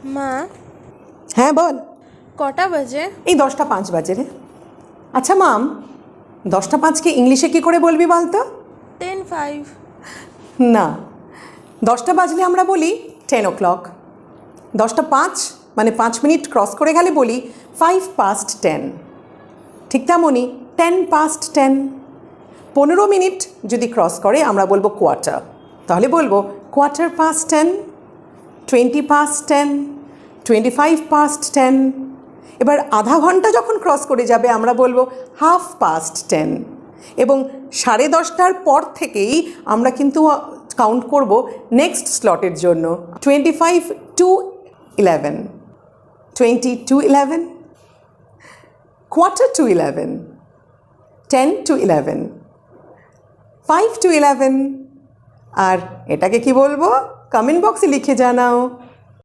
মা, হ্যাঁ বল। কটা বাজে? এই 10:05 বাজে রে। আচ্ছা মাম, 10:05কে ইংলিশে কি করে বলবি বলতো? 10:05। না, 10টা বাজলে আমরা বলি 10 o'clock। 10:05 মানে 5 মিনিট ক্রস করে গেলে বলি 5 past 10। ঠিক তেমনই 10 past 10। 15 মিনিট যদি ক্রস করে আমরা বলবো কোয়ার্টার, তাহলে বলবো quarter past 10, 20 past 10, 25 past 10। এবার আধা ঘন্টা যখন ক্রস করে যাবে আমরা বলবো half past 10। এবং 10:30টার পর থেকেই আমরা কিন্তু কাউন্ট করব নেক্সট স্লটের জন্য 25 to 11, 20 to 11, quarter to 11, 10 to 11, 5 to 11। আর এটাকে কি বলবো? কমেন্ট বক্সে লিখে জানাও।